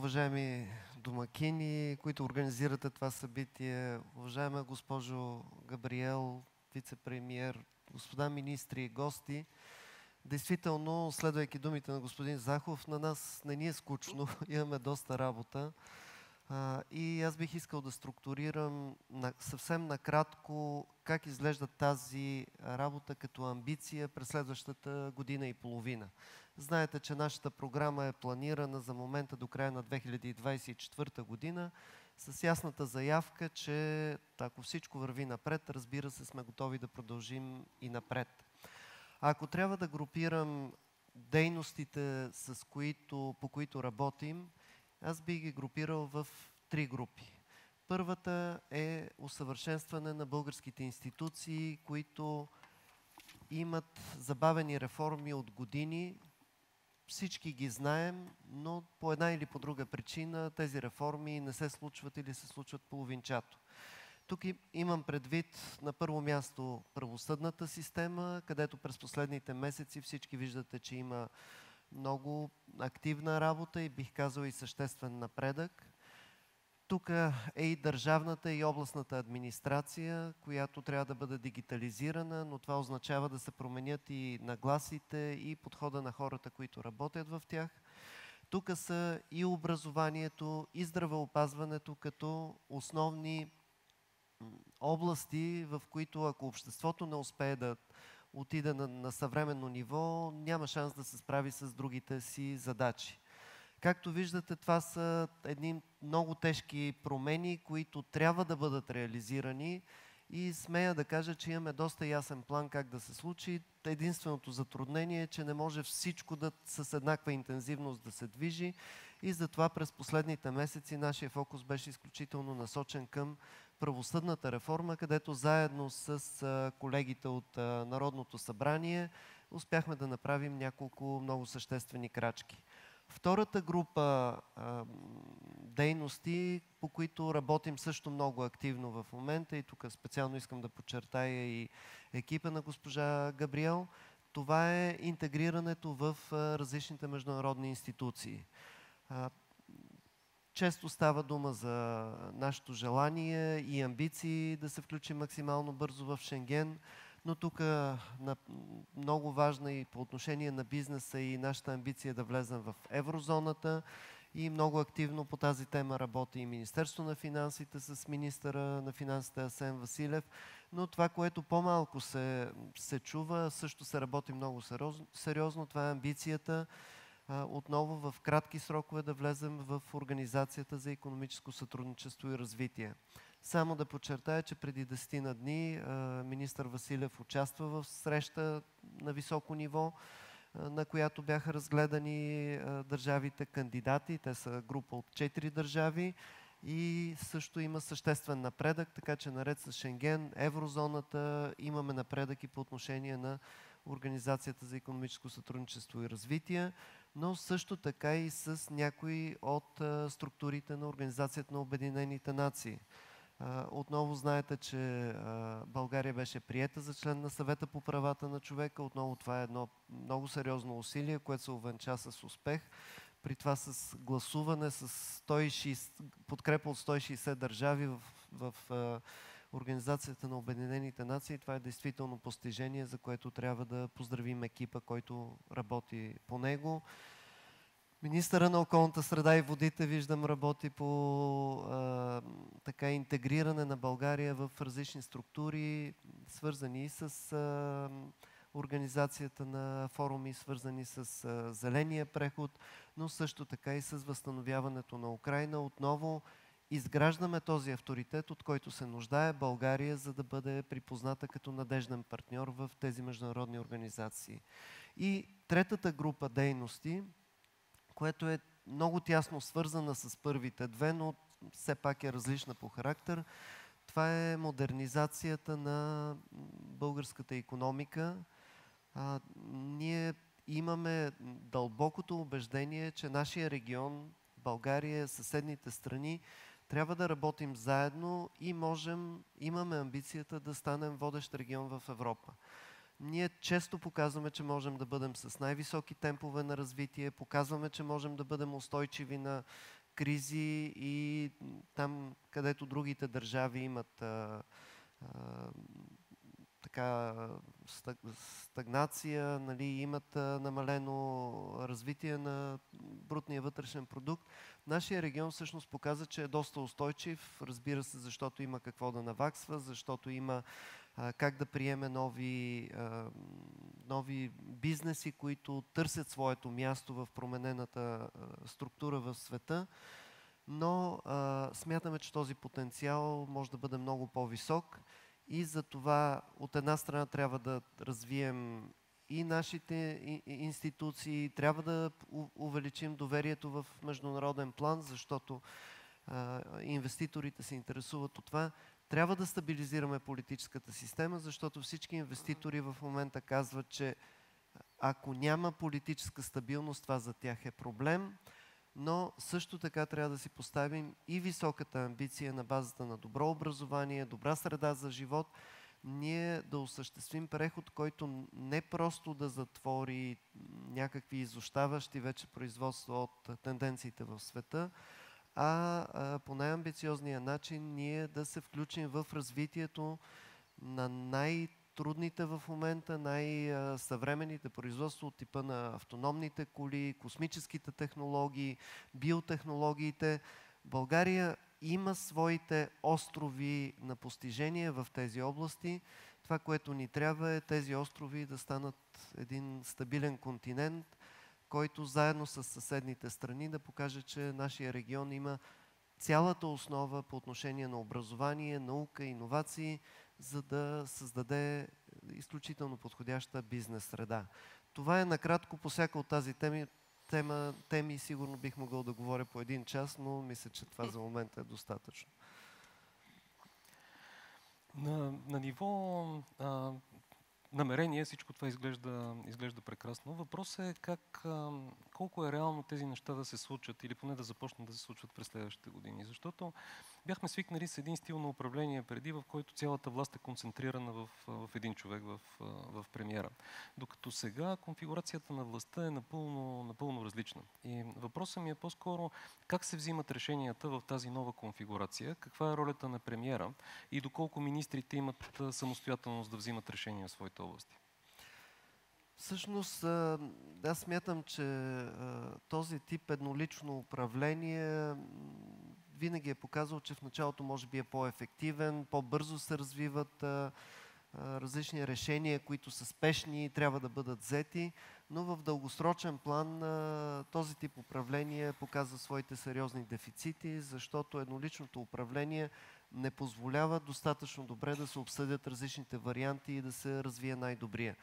уважаеми домакини, които организирате това събитие, уважаема госпожо Габриел, вице-премиер, господа министри и гости. Действително, следвайки думите на господин Захов, на нас не ни е скучно, имаме доста работа. И аз бих искал да структурирам съвсем накратко как изглежда тази работа като амбиция през следващата година и половина. Знаете, че нашата програма е планирана за момента до края на 2024 година с ясната заявка, че ако всичко върви напред, разбира се, сме готови да продължим и напред. Ако трябва да групирам дейностите, по които работим, аз бих ги групирал в три групи. Първата е усъвършенстване на българските институции, които имат забавени реформи от години. Всички ги знаем, но по една или по друга причина тези реформи не се случват или се случват половинчато. Тук имам предвид на първо място правосъдната система, където през последните месеци всички виждате, че има много активна работа и бих казал и съществен напредък. Тук е и държавната и областната администрация, която трябва да бъде дигитализирана, но това означава да се променят и нагласите и подхода на хората, които работят в тях. Тук са и образованието, и здравеопазването като основни области, в които ако обществото не успее да отиде на съвременно ниво, няма шанс да се справи с другите си задачи. Както виждате, това са едни много тежки промени, които трябва да бъдат реализирани и смея да кажа, че имаме доста ясен план как да се случи. Единственото затруднение е, че не може всичко с еднаква интензивност да се движи и затова през последните месеци нашия фокус беше изключително насочен към правосъдната реформа, където заедно с колегите от Народното събрание успяхме да направим няколко много съществени крачки. Втората група дейности, по които работим също много активно в момента, и тук специално искам да подчертая и екипа на госпожа Габриел, това е интегрирането в различните международни институции. Често става дума за нашето желание и амбиции да се включим максимално бързо в Шенген, но тук много важна и по отношение на бизнеса и нашата амбиция да влезем в еврозоната и много активно по тази тема работи и Министерство на финансите с министъра на финансите Асен Василев, но това, което по-малко се чува, също се работи много сериозно, това е амбицията отново в кратки срокове да влезем в Организацията за икономическо сътрудничество и развитие. Само да подчертая, че преди 10 дни министър Василев участва в среща на високо ниво, на която бяха разгледани държавите кандидати. Те са група от 4 държави и също има съществен напредък, така че наред с Шенген, еврозоната, имаме напредък и по отношение на Организацията за икономическо сътрудничество и развитие, но също така и с някои от структурите на Организацията на Обединените нации. Отново знаете, че България беше приета за член на Съвета по правата на човека. Отново това е едно много сериозно усилие, което се увенча с успех. При това с гласуване, с подкрепа от 160 държави в Организацията на Обединените нации. Това е действително постижение, за което трябва да поздравим екипа, който работи по него. Министъра на околната среда и водите, виждам, работи по интегриране на България в различни структури, свързани с организацията на форуми, свързани с зеления преход, но също така и с възстановяването на Украйна. Отново изграждаме този авторитет, от който се нуждае България, за да бъде припозната като надежден партньор в тези международни организации. И третата група дейности, което е много тясно свързана с първите две, но все пак е различна по характер. Това е модернизацията на българската икономика. Ние имаме дълбокото убеждение, че нашия регион, България, съседните страни, трябва да работим заедно и имаме амбицията да станем водещ регион в Европа. Ние често показваме, че можем да бъдем с най-високи темпове на развитие, показваме, че можем да бъдем устойчиви на кризи и там, където другите държави имат така стагнация, нали, имат намалено развитие на брутния вътрешен продукт. Нашия регион всъщност показа, че е доста устойчив, разбира се, защото има какво да наваксва, защото има как да приеме нови бизнеси, които търсят своето място в променената структура в света. Но смятаме, че този потенциал може да бъде много по-висок и за това от една страна трябва да развием и нашите институции, трябва да увеличим доверието в международен план, защото инвеститорите се интересуват от това. Трябва да стабилизираме политическата система, защото всички инвеститори в момента казват, че ако няма политическа стабилност, това за тях е проблем. Но също така трябва да си поставим и високата амбиция на базата на добро образование, добра среда за живот, ние да осъществим преход, който не просто да затвори някакви изощаващи вече производства от тенденциите в света, а по най-амбициозния начин ние да се включим в развитието на най-трудните в момента, най-съвременните производства от типа на автономните коли, космическите технологии, биотехнологиите. България има своите острови на постижение в тези области. Това, което ни трябва е тези острови да станат един стабилен континент, който заедно с съседните страни да покаже, че нашия регион има цялата основа по отношение на образование, наука, иновации, за да създаде изключително подходяща бизнес среда. Това е накратко по всяка от тази теми. Сигурно бих могъл да говоря по един час, но мисля, че това за момента е достатъчно. На ниво намерение всичко това изглежда прекрасно. Въпросът е колко е реално тези неща да се случат или поне да започнат да се случват през следващите години. Защото бяхме свикнали с един стил на управление преди, в който цялата власт е концентрирана в един човек, в премиера. Докато сега конфигурацията на властта е напълно различна. И въпросът ми е по-скоро как се взимат решенията в тази нова конфигурация, каква е ролята на премиера и доколко министрите имат самостоятелност да взимат решения в своите области. Всъщност, аз смятам, че този тип еднолично управление винаги е показал, че в началото може би е по-ефективен, по-бързо се развиват различни решения, които са спешни и трябва да бъдат взети, но в дългосрочен план този тип управление показва своите сериозни дефицити, защото едноличното управление не позволява достатъчно добре да се обсъдят различните варианти и да се развие най-добрия.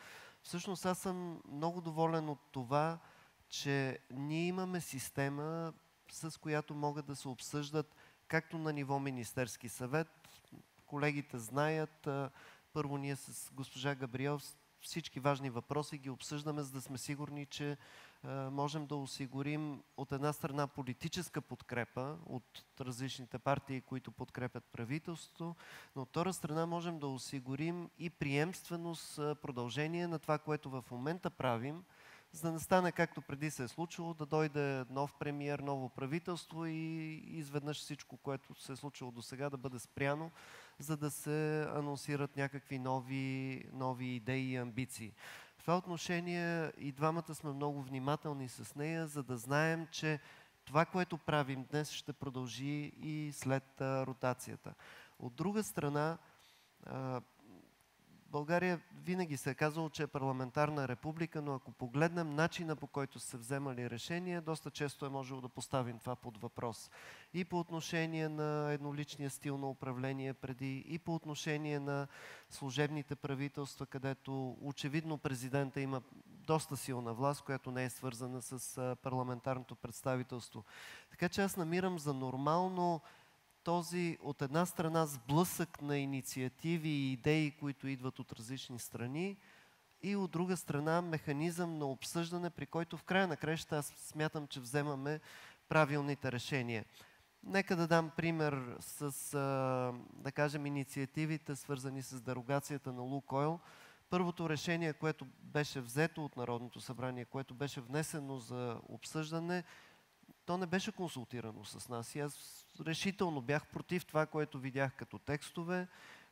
Всъщност аз съм много доволен от това, че ние имаме система, с която могат да се обсъждат както на ниво Министерски съвет. Колегите знаят, първо ние с госпожа Габриел всички важни въпроси ги обсъждаме, за да сме сигурни, че можем да осигурим от една страна политическа подкрепа от различните партии, които подкрепят правителството, но от втора страна можем да осигурим и приемственост, продължение на това, което в момента правим, за да не стане както преди се е случило, да дойде нов премиер, ново правителство и изведнъж всичко, което се е случило до сега, да бъде спряно, за да се анонсират някакви нови идеи и амбиции. В това отношение и двамата сме много внимателни с нея, за да знаем, че това, което правим днес, ще продължи и след ротацията. От друга страна, България винаги се е казало, че е парламентарна република, но ако погледнем начина, по който са вземали решения, доста често е можело да поставим това под въпрос. И по отношение на едноличния стил на управление преди, и по отношение на служебните правителства, където очевидно президента има доста силна власт, която не е свързана с парламентарното представителство. Така че аз намирам за нормално този, от една страна, сблъсък на инициативи и идеи, които идват от различни страни, и от друга страна механизъм на обсъждане, при който в края на краищата аз смятам, че вземаме правилните решения. Нека да дам пример с, да кажем, инициативите, свързани с дерогацията на Лукойл. Първото решение, което беше взето от Народното събрание, което беше внесено за обсъждане, то не беше консултирано с нас. И аз решително бях против това, което видях като текстове.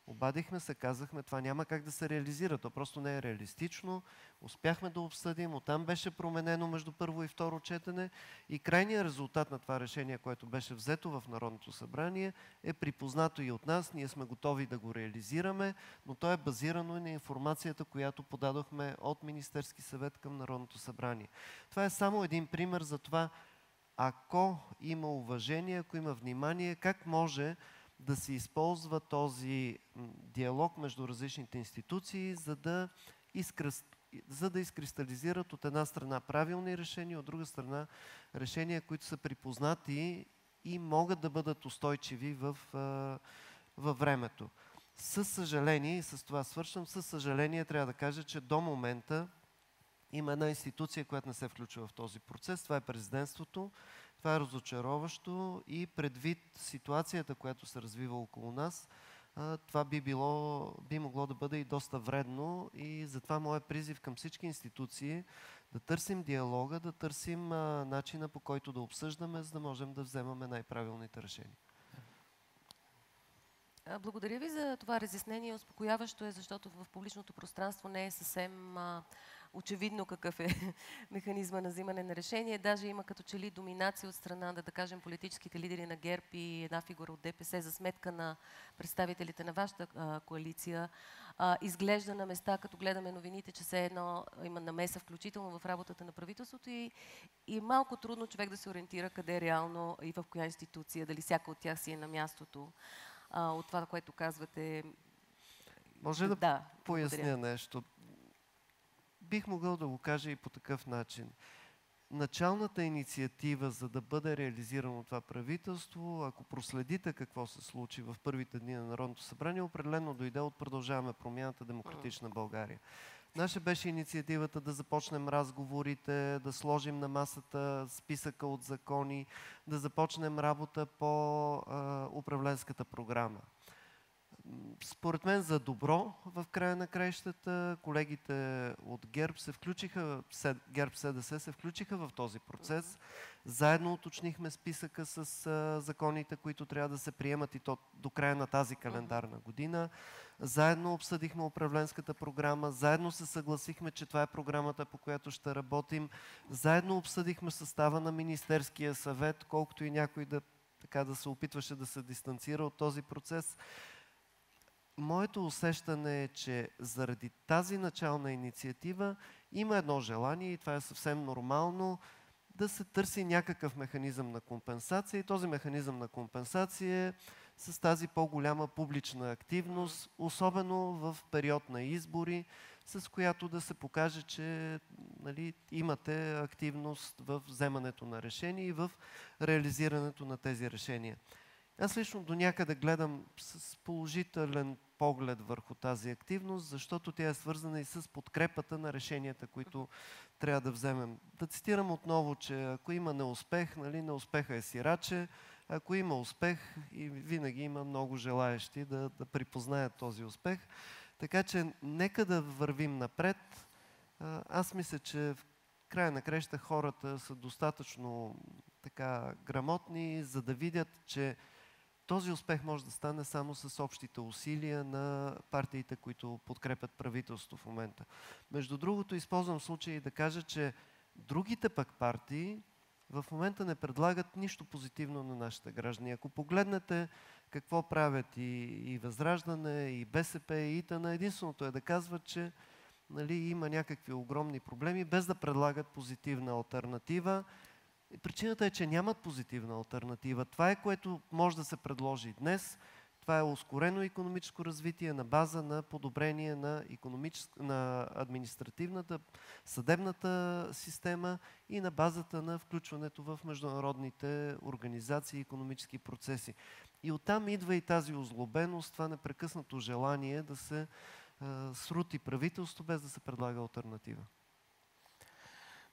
Обадихме се, казахме, това няма как да се реализира, то просто не е реалистично. Успяхме да обсъдим, оттам беше променено между първо и второ четене и крайният резултат на това решение, което беше взето в Народното събрание, е припознато и от нас. Ние сме готови да го реализираме, но то е базирано и на информацията, която подадохме от Министерски съвет към Народното събрание. Това е само един пример за това, ако има уважение, ако има внимание, как може да се използва този диалог между различните институции, за да изкристализират от една страна правилни решения, от друга страна решения, които са припознати и могат да бъдат устойчиви във времето. Със съжаление, и с това свършвам, със съжаление трябва да кажа, че до момента има една институция, която не се включва в този процес. Това е президентството. Това е разочароващо и предвид ситуацията, която се развива около нас, това би могло да бъде и доста вредно и затова моят призив към всички институции да търсим диалога, да търсим начина, по който да обсъждаме, за да можем да вземаме най-правилните решения. Благодаря ви за това разяснение. Успокояващо е, защото в публичното пространство не е съвсем очевидно какъв е механизма на взимане на решение. Даже има като че ли доминация от страна, да кажем, политическите лидери на ГЕРБ и една фигура от ДПС за сметка на представителите на вашата коалиция. Изглежда на места, като гледаме новините, че все едно има намеса, включително в работата на правителството и малко трудно човек да се ориентира къде реално и в коя институция, дали всяка от тях си е на мястото. От това, което казвате. Може да поясня нещо. Бих могъл да го кажа и по такъв начин. Началната инициатива, за да бъде реализирано това правителство, ако проследите какво се случи в първите дни на Народното събрание, определено дойде от Продължаваме промяната, Демократична България. Наша беше инициативата да започнем разговорите, да сложим на масата списъка от закони, да започнем работа по управленската програма. Според мен за добро в края на краищата колегите от ГЕРБ се включиха, ГЕРБ-СДС се включиха в този процес. Заедно уточнихме списъка с законите, които трябва да се приемат и то до края на тази календарна година. Заедно обсъдихме управленската програма, заедно се съгласихме, че това е програмата, по която ще работим. Заедно обсъдихме състава на Министерския съвет, колкото и някой да се опитваше да се дистанцира от този процес. Моето усещане е, че заради тази начална инициатива има едно желание, и това е съвсем нормално, да се търси някакъв механизъм на компенсация. И този механизъм на компенсация е с тази по-голяма публична активност, особено в период на избори, с която да се покаже, че имате активност в вземането на решения и в реализирането на тези решения. Аз лично до някъде гледам с положителен поглед върху тази активност, защото тя е свързана и с подкрепата на решенията, които трябва да вземем. Да цитирам отново, че ако има неуспех, неуспеха е сираче, ако има успех, и винаги има много желаещи да припознаят този успех. Така че нека да вървим напред. Аз мисля, че в края на краищата хората са достатъчно грамотни, за да видят, че този успех може да стане само с общите усилия на партиите, които подкрепят правителство в момента. Между другото, използвам случай да кажа, че другите пък партии в момента не предлагат нищо позитивно на нашите граждани. Ако погледнете какво правят и Възраждане, и БСП, и ИТН, единственото е да казват, че има някакви огромни проблеми, без да предлагат позитивна алтернатива. Причината е, че нямат позитивна алтернатива. Това е, което може да се предложи днес. Това е ускорено икономическо развитие на база на подобрение на административната, съдебната система и на базата на включването в международните организации и икономически процеси. И оттам идва и тази озлобеност, това непрекъснато желание да се срути правителство, без да се предлага алтернатива.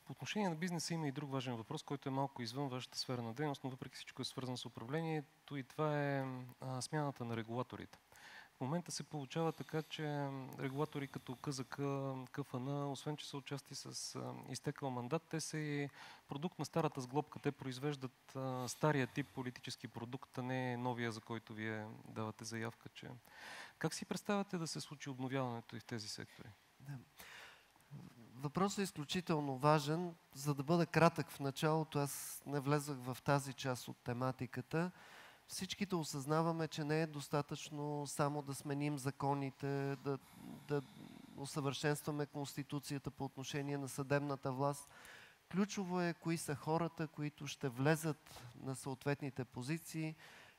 По отношение на бизнеса има и друг важен въпрос, който е малко извън вашата сфера на дейност, но въпреки всичко е свързан с управлението и това е смяната на регулаторите. В момента се получава така, че регулатори като КЗК, КФН, освен че са участи с изтекал мандат, те са и продукт на старата сглобка. Те произвеждат стария тип политически продукт, а не новия, за който вие давате заявка. Как си представяте да се случи обновяването и в тези сектори? Въпросът е изключително важен. За да бъда кратък в началото, аз не влезах в тази част от тематиката. Всичките осъзнаваме, че не е достатъчно само да сменим законите, да усъвършенстваме Конституцията по отношение на съдебната власт. Ключово е кои са хората, които ще влезат на съответните позиции,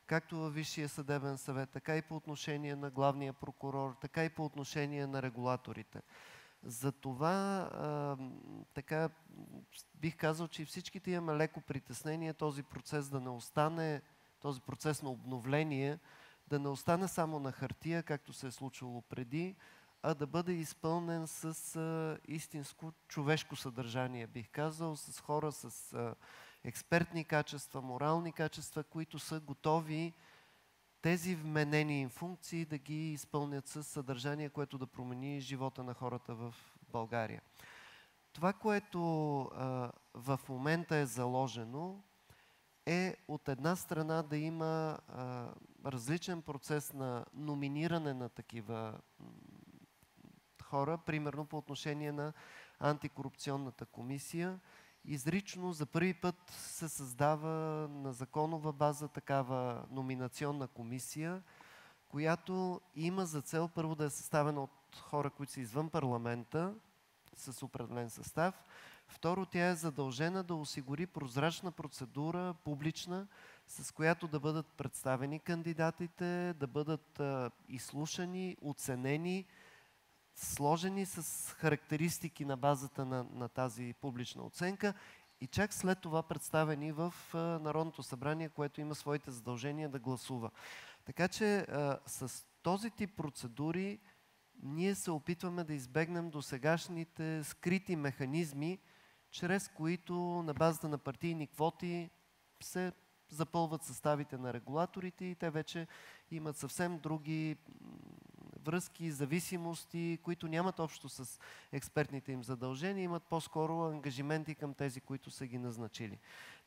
както във Висшия съдебен съвет, така и по отношение на главния прокурор, така и по отношение на регулаторите. Затова така бих казал, че всичките имаме леко притеснение този процес да не остане, този процес на обновление, да не остане само на хартия, както се е случвало преди, а да бъде изпълнен с истинско човешко съдържание, бих казал, с хора с експертни качества, морални качества, които са готови тези вменени им функции да ги изпълнят с съдържание, което да промени живота на хората в България. Това, което в момента е заложено, е от една страна да има различен процес на номиниране на такива хора, примерно по отношение на антикорупционната комисия. Изрично за първи път се създава на законова база такава номинационна комисия, която има за цел първо да е съставена от хора, които са извън парламента, с определен състав. Второ, тя е задължена да осигури прозрачна процедура, публична, с която да бъдат представени кандидатите, да бъдат изслушани, оценени, сложени с характеристики на базата на тази публична оценка и чак след това представени в Народното събрание, което има своите задължения да гласува. Така че с този тип процедури ние се опитваме да избегнем досегашните скрити механизми, чрез които на базата на партийни квоти се запълват съставите на регулаторите и те вече имат съвсем други връзки, зависимости, които нямат общо с експертните им задължения, имат по-скоро ангажименти към тези, които са ги назначили.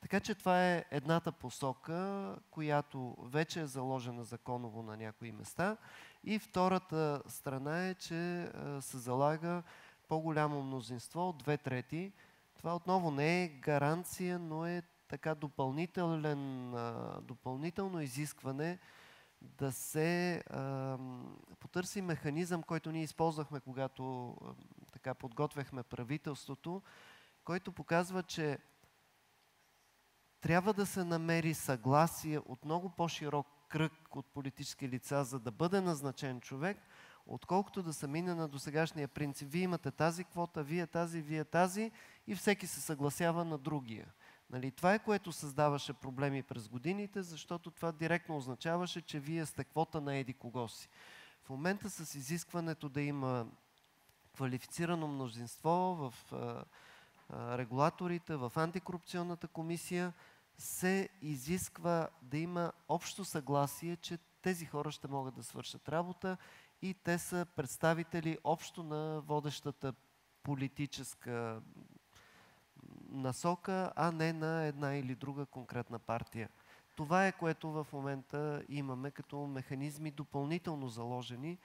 Така че това е едната посока, която вече е заложена законово на някои места. И втората страна е, че се залага по-голямо мнозинство от 2/3. Това отново не е гаранция, но е така допълнително изискване да се потърси механизъм, който ние използвахме, когато така подготвяхме правителството, който показва, че трябва да се намери съгласие от много по-широк кръг от политически лица, за да бъде назначен човек, отколкото да се мине на досегашния принцип. Вие имате тази квота, вие тази и всеки се съгласява на другия. Нали, това е, което създаваше проблеми през годините, защото това директно означаваше, че вие сте квота на еди кого си. В момента с изискването да има квалифицирано мнозинство в регулаторите, в антикорупционната комисия, се изисква да има общо съгласие, че тези хора ще могат да свършат работа и те са представители общо на водещата политическа насока, а не на една или друга конкретна партия. Това е, което в момента имаме като механизми допълнително заложени,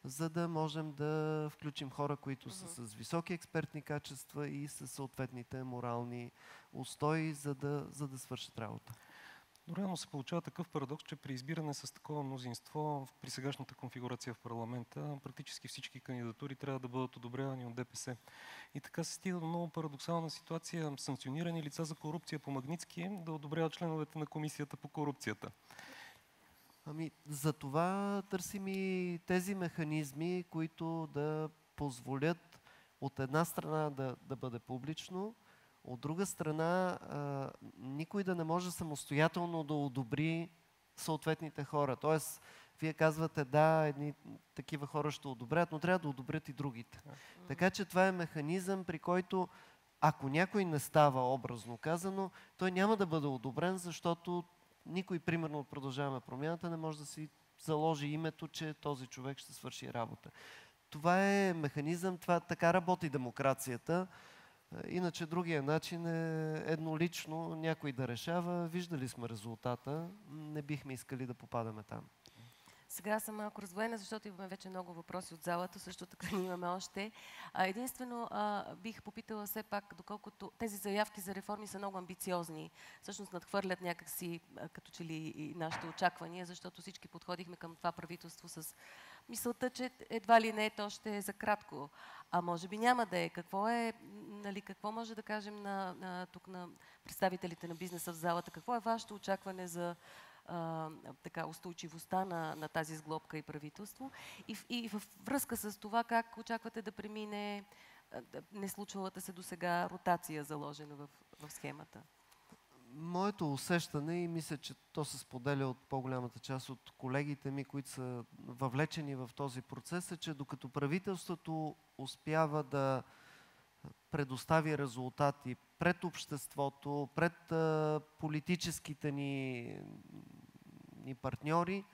за да можем да включим хора, които са с високи експертни качества и с съответните морални устои, за да свършат работа. Но реално се получава такъв парадокс, че при избиране с такова мнозинство при сегашната конфигурация в парламента практически всички кандидатури трябва да бъдат одобрявани от ДПС. И така се стига до много парадоксална ситуация санкционирани лица за корупция по Магнитски да одобряват членовете на комисията по корупцията. За това търсим и тези механизми, които да позволят от една страна да бъде публично, от друга страна никой да не може самостоятелно да одобри съответните хора. Тоест, вие казвате, да, едни такива хора ще одобрят, но трябва да одобрят и другите. Така че това е механизъм, при който ако някой не става, образно казано, той няма да бъде одобрен, защото никой, примерно от Продължаваме промяната, не може да си заложи името, че този човек ще свърши работа. Това е механизъм, така работи демокрацията. Иначе другия начин е еднолично някой да решава. Виждали сме резултата, не бихме искали да попадаме там. Сега съм малко раздвоена, защото имаме вече много въпроси от залата, също така ние имаме още. Единствено бих попитала все пак, доколкото тези заявки за реформи са много амбициозни, всъщност надхвърлят някакси като че ли и нашите очаквания, защото всички подходихме към това правителство с мисълта, че едва ли не то ще е за кратко. А може би няма да е. Какво може да кажем тук на представителите на бизнеса в залата? Какво е вашето очакване за така устойчивостта на тази сглобка и правителство? И във връзка с това, как очаквате да премине не случвалата се досега ротация, заложена в схемата? Моето усещане, и мисля, че то се споделя от по-голямата част от колегите ми, които са въвлечени в този процес, е, че докато правителството успява да предостави резултати пред обществото, пред политическите ни партньори,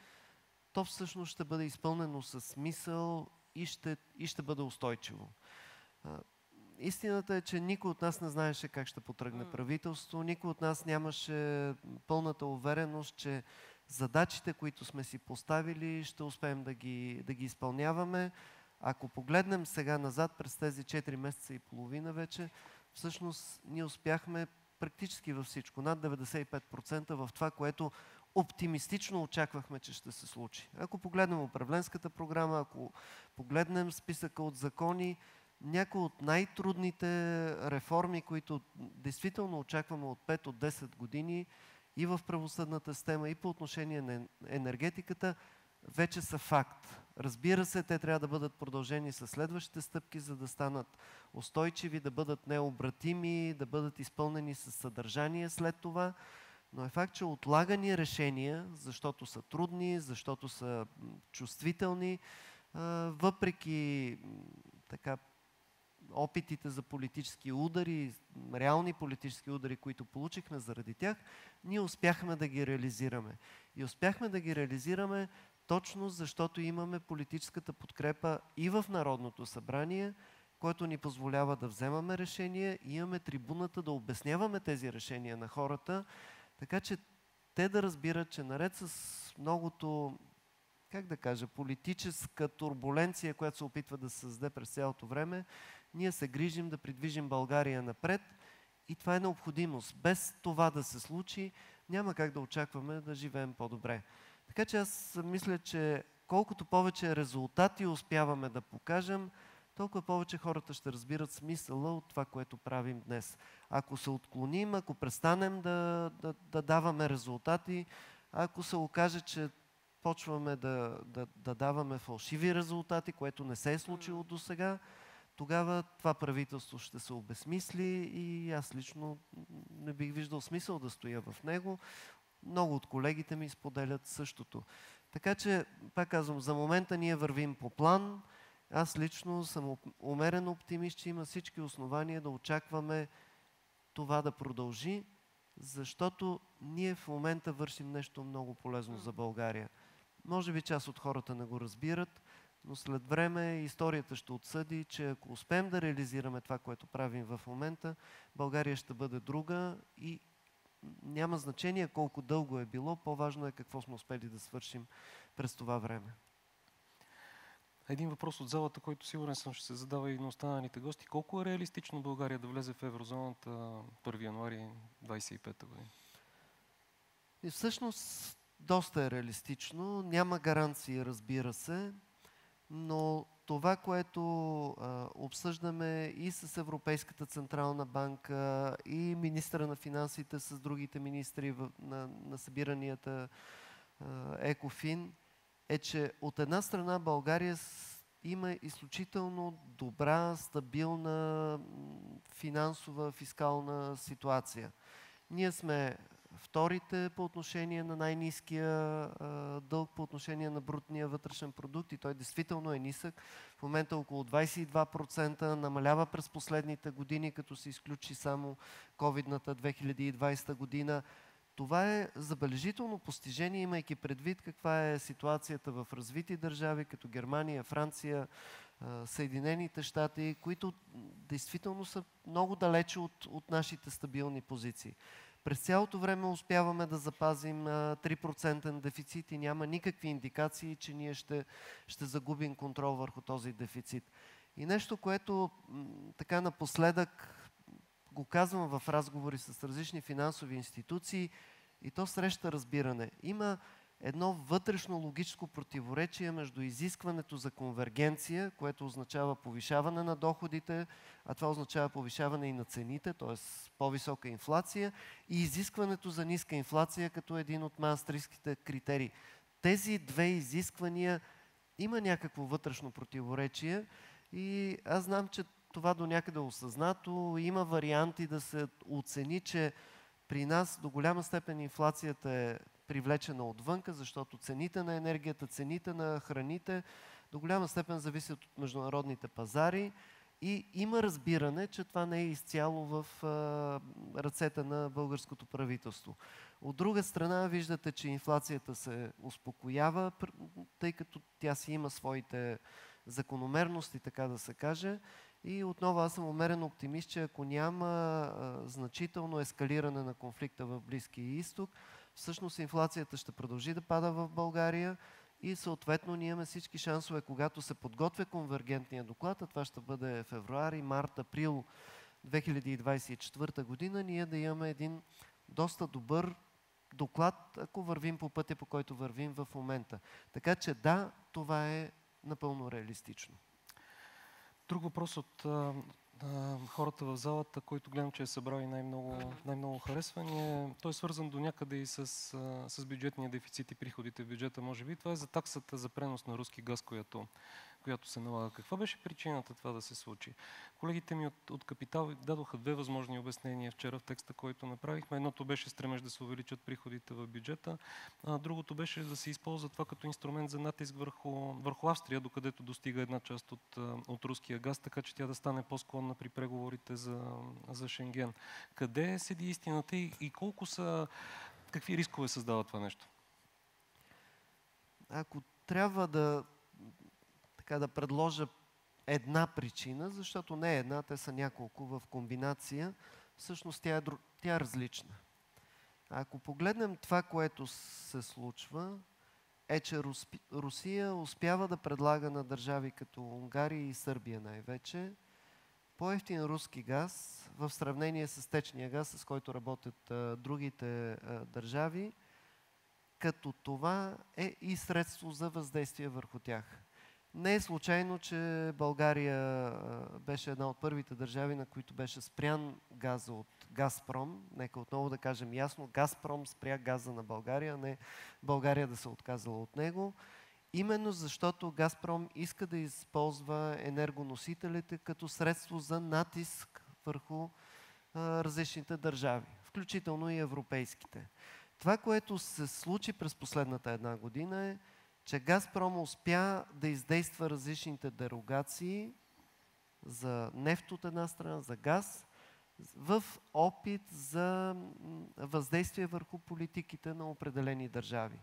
то всъщност ще бъде изпълнено със смисъл и ще бъде устойчиво. Истината е, че никой от нас не знаеше как ще потръгне правителство, никой от нас нямаше пълната увереност, че задачите, които сме си поставили, ще успеем да ги изпълняваме. Ако погледнем сега назад през тези 4 месеца и половина вече, всъщност ние успяхме практически във всичко, над 95% в това, което оптимистично очаквахме, че ще се случи. Ако погледнем управленската програма, ако погледнем списъка от закони, някои от най-трудните реформи, които действително очакваме от 5 от 10 години и в правосъдната система, и по отношение на енергетиката, вече са факт. Разбира се, те трябва да бъдат продължени със следващите стъпки, за да станат устойчиви, да бъдат необратими, да бъдат изпълнени със съдържание след това. Но е факт, че отлагани решения, защото са трудни, защото са чувствителни, въпреки така опитите за политически удари, реални политически удари, които получихме заради тях, ние успяхме да ги реализираме. И успяхме да ги реализираме точно защото имаме политическата подкрепа и в Народното събрание, което ни позволява да вземаме решения и имаме трибуната да обясняваме тези решения на хората, така че те да разбират, че наред с многото, как да кажа, политическа турбуленция, която се опитва да се създаде през цялото време, ние се грижим да придвижим България напред и това е необходимост. Без това да се случи, няма как да очакваме да живеем по-добре. Така че аз мисля, че колкото повече резултати успяваме да покажем, толкова повече хората ще разбират смисъла от това, което правим днес. Ако се отклоним, ако престанем да даваме резултати, ако се окаже, че почваме да даваме фалшиви резултати, което не се е случило до сега, тогава това правителство ще се обезмисли и аз лично не бих виждал смисъл да стоя в него. Много от колегите ми споделят същото. Така че, пак казвам, за момента ние вървим по план. Аз лично съм умерен оптимист, че има всички основания да очакваме това да продължи, защото ние в момента вършим нещо много полезно за България. Може би част от хората не го разбират, но след време историята ще отсъди, че ако успеем да реализираме това, което правим в момента, България ще бъде друга и няма значение колко дълго е било, по-важно е какво сме успели да свършим през това време. Един въпрос от залата, който сигурен съм ще се задава и на останалите гости. Колко е реалистично България да влезе в еврозоната 1 януари 2025 година? И всъщност доста е реалистично. Няма гаранции, разбира се, но това, което обсъждаме и с Европейската централна банка, и министъра на финансите с другите министри на събиранията ЕКОФИН, е, че от една страна България има изключително добра, стабилна финансова, фискална ситуация. Ние сме вторите по отношение на най-ниския дълг, по отношение на брутния вътрешен продукт и той действително е нисък. В момента около 22%, намалява през последните години, като се изключи само ковидната 2020 година. Това е забележително постижение, имайки предвид каква е ситуацията в развити държави, като Германия, Франция, Съединените щати, които действително са много далече от нашите стабилни позиции. През цялото време успяваме да запазим 3% дефицит и няма никакви индикации, че ние ще загубим контрол върху този дефицит. И нещо, което така напоследък го казвам в разговори с различни финансови институции, и то среща разбиране. Има едно вътрешно логическо противоречие между изискването за конвергенция, което означава повишаване на доходите, а това означава повишаване и на цените, т.е. по-висока инфлация, и изискването за ниска инфлация като един от маастрихтските критерии. Тези две изисквания има някакво вътрешно противоречие и аз знам, че това до някъде е осъзнато. Има варианти да се оцени, че при нас до голяма степен инфлацията е привлечена отвънка, защото цените на енергията, цените на храните до голяма степен зависят от международните пазари и има разбиране, че това не е изцяло в ръцете на българското правителство. От друга страна, виждате, че инфлацията се успокоява, тъй като тя си има своите закономерности, така да се каже. И отново аз съм умерен оптимист, че ако няма значително ескалиране на конфликта в Близкия изток, всъщност инфлацията ще продължи да пада в България и съответно ние имаме всички шансове, когато се подготвя конвергентния доклад, а това ще бъде февруари, март, април 2024 година, ние да имаме един доста добър доклад, ако вървим по пътя, по който вървим в момента. Така че да, това е напълно реалистично. Друг въпрос от хората в залата, който гледам, че е събрал и най-много харесвания. Той е свързан до някъде и с бюджетния дефицит и приходите в бюджета, може би. Това е за таксата за пренос на руски газ, която се налага. Каква беше причината това да се случи? Колегите ми от Капитал дадоха две възможни обяснения вчера в текста, който направихме. Едното беше стремеж да се увеличат приходите в бюджета, а другото беше да се използва това като инструмент за натиск върху Австрия, докъдето достига една част от руския газ, така че тя да стане по-склонна при преговорите за Шенген. Къде седи истината и какви рискове създава това нещо? Ако трябва да предложа една причина, защото не е една, те са няколко в комбинация, всъщност тя е различна. Ако погледнем това, което се случва, е, че Русия успява да предлага на държави като Унгария и Сърбия най-вече по-евтин руски газ в сравнение с течния газ, с който работят другите държави, като това е и средство за въздействие върху тях. Не е случайно, че България беше една от първите държави, на които беше спрян газа от Газпром. Нека отново да кажем ясно, Газпром спря газа на България, не България да се отказала от него. Именно защото Газпром иска да използва енергоносителите като средство за натиск върху различните държави, включително и европейските. Това, което се случи през последната една година е, че Газпром успя да издейства различните дерогации за нефт от една страна, за газ, в опит за въздействие върху политиките на определени държави.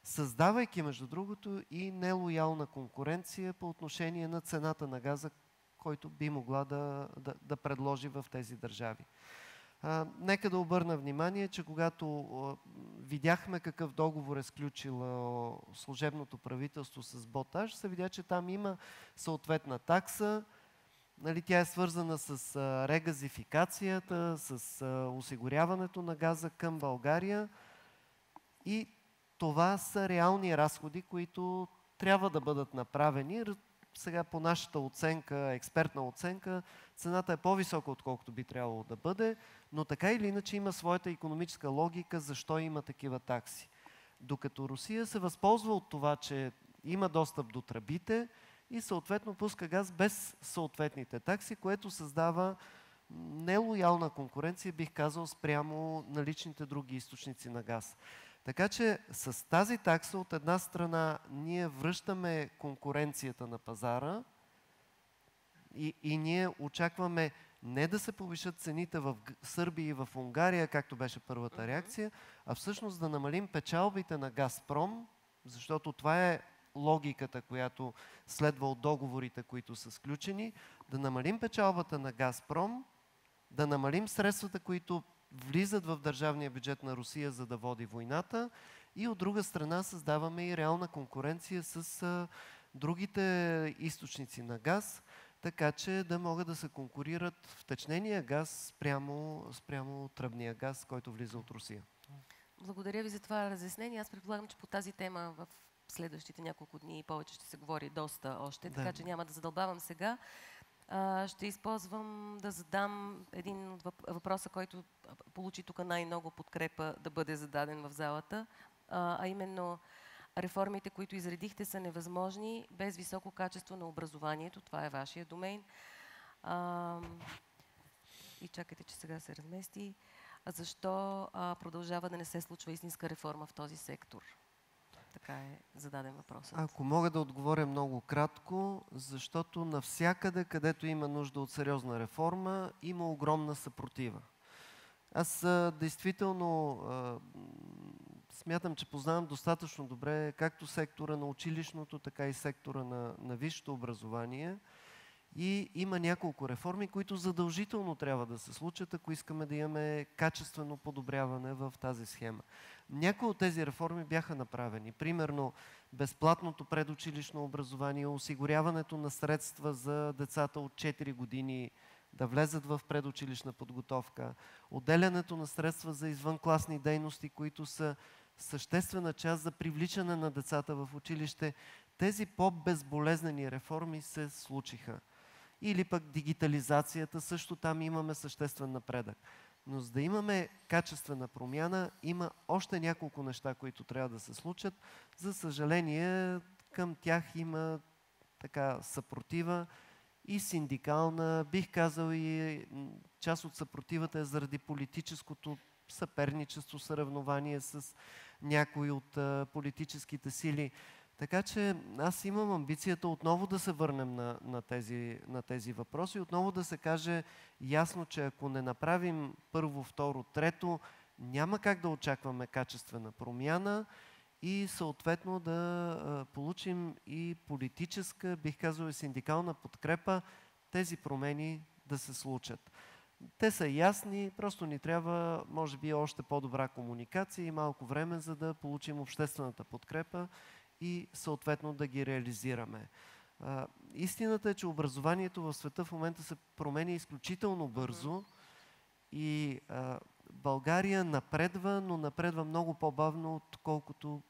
Създавайки, между другото, и нелоялна конкуренция по отношение на цената на газа, който би могла да предложи в тези държави. Нека да обърна внимание, че когато видяхме какъв договор е сключило служебното правителство с Боташ, се видя, че там има съответна такса. Тя е свързана с регазификацията, с осигуряването на газа към България и това са реални разходи, които трябва да бъдат направени. Сега по нашата оценка, експертна оценка, цената е по-висока, отколкото би трябвало да бъде, но така или иначе има своята икономическа логика, защо има такива такси. Докато Русия се възползва от това, че има достъп до тръбите и съответно пуска газ без съответните такси, което създава нелоялна конкуренция, бих казал, спрямо наличните други източници на газ. Така че с тази такса от една страна ние връщаме конкуренцията на пазара и ние очакваме не да се повишат цените в Сърбия и в Унгария, както беше първата реакция, а всъщност да намалим печалбите на Газпром, защото това е логиката, която следва от договорите, които са сключени, да намалим печалбата на Газпром, да намалим средствата, които влизат в държавния бюджет на Русия, за да води войната, и от друга страна създаваме и реална конкуренция с другите източници на газ, така че да могат да се конкурират втечнения газ спрямо тръбния газ, който влиза от Русия. Благодаря ви за това разяснение. Аз предполагам, че по тази тема в следващите няколко дни повече ще се говори доста още, така че няма да задълбавам сега. Ще използвам да задам един от въпроса, който получи тук най-много подкрепа да бъде зададен в залата, а именно реформите, които изредихте, са невъзможни без високо качество на образованието. Това е вашия домейн. И чакайте, че сега се размести. Защо продължава да не се случва истинска реформа в този сектор? Така е зададен въпросът. Ако мога да отговоря много кратко, защото навсякъде, където има нужда от сериозна реформа, има огромна съпротива. Аз действително смятам, че познавам достатъчно добре както сектора на училищното, така и сектора на висшето образование. И има няколко реформи, които задължително трябва да се случат, ако искаме да имаме качествено подобряване в тази схема. Някои от тези реформи бяха направени. Примерно безплатното предучилищно образование, осигуряването на средства за децата от 4 години да влезат в предучилищна подготовка, отделянето на средства за извънкласни дейности, които са съществена част за привличане на децата в училище. Тези по-безболезнени реформи се случиха. Или пък дигитализацията, също там имаме съществен напредък. Но за да имаме качествена промяна, има още няколко неща, които трябва да се случат. За съжаление, към тях има така съпротива и синдикална, бих казал и част от съпротивата е заради политическото съперничество, съревнование с някои от политическите сили. Така че аз имам амбицията отново да се върнем на тези въпроси, отново да се каже ясно, че ако не направим първо, второ, трето, няма как да очакваме качествена промяна и съответно да получим и политическа, бих казал и синдикална подкрепа, тези промени да се случат. Те са ясни, просто ни трябва, може би, още по-добра комуникация и малко време, за да получим обществената подкрепа и съответно да ги реализираме. Истината е, че образованието в света в момента се променя изключително бързо и България напредва, но напредва много по-бавно, отколкото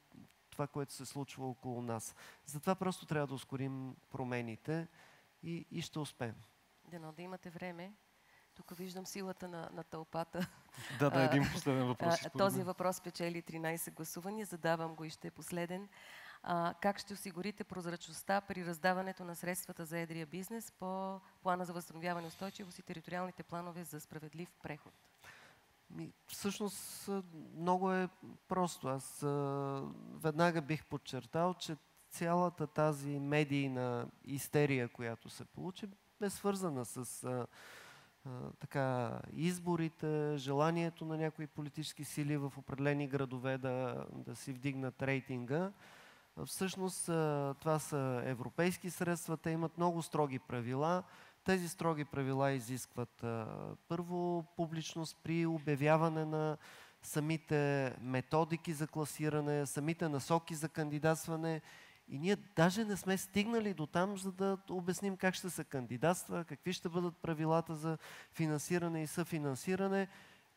това, което се случва около нас. Затова просто трябва да ускорим промените и ще успеем. Дано да имате време. Тук виждам силата на тълпата. Да, един последен въпрос. Този въпрос печели 13 гласувания. Задавам го и ще е последен. Как ще осигурите прозрачността при раздаването на средствата за едрия бизнес по плана за възстановяване и устойчивост и териториалните планове за справедлив преход? Всъщност много е просто. Аз веднага бих подчертал, че цялата тази медийна истерия, която се получи, е свързана с изборите, желанието на някои политически сили в определени градове да си вдигнат рейтинга. Всъщност това са европейски средства, те имат много строги правила. Тези строги правила изискват първо публичност при обявяване на самите методики за класиране, самите насоки за кандидатстване. И ние даже не сме стигнали до там, за да обясним как ще се кандидатства, какви ще бъдат правилата за финансиране и съфинансиране.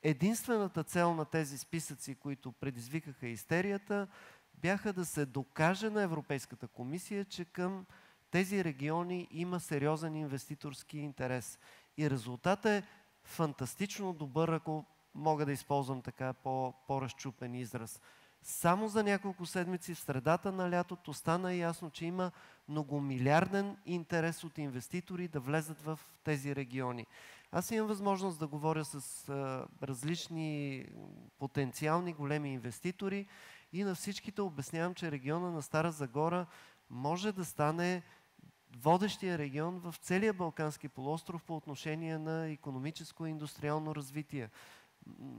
Единствената цел на тези списъци, които предизвикаха истерията, бяха да се докаже на Европейската комисия, че към тези региони има сериозен инвеститорски интерес. И резултатът е фантастично добър, ако мога да използвам така по-разчупен израз. Само за няколко седмици в средата на лятото стана ясно, че има многомилиарден интерес от инвеститори да влезат в тези региони. Аз имам възможност да говоря с различни потенциални големи инвеститори и на всичките обяснявам, че региона на Стара Загора може да стане водещия регион в целия Балкански полуостров по отношение на икономическо и индустриално развитие.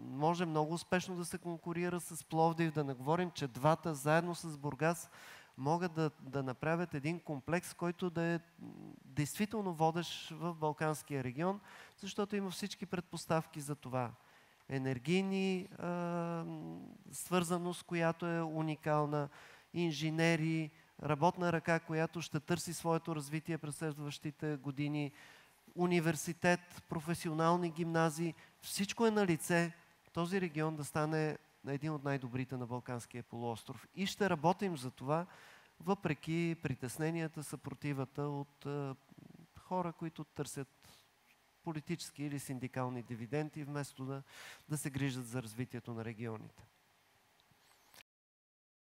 Може много успешно да се конкурира с Пловдив, да не говорим, че двата заедно с Бургас могат да направят един комплекс, който да е действително водещ в Балканския регион, защото има всички предпоставки за това. Енергийни свързаност, която е уникална, инженери, работна ръка, която ще търси своето развитие през следващите години, университет, професионални гимназии, всичко е на лице този регион да стане един от най-добрите на Балканския полуостров. И ще работим за това, въпреки притесненията, съпротивата от хора, които търсят политически или синдикални дивиденти, вместо да се грижат за развитието на регионите.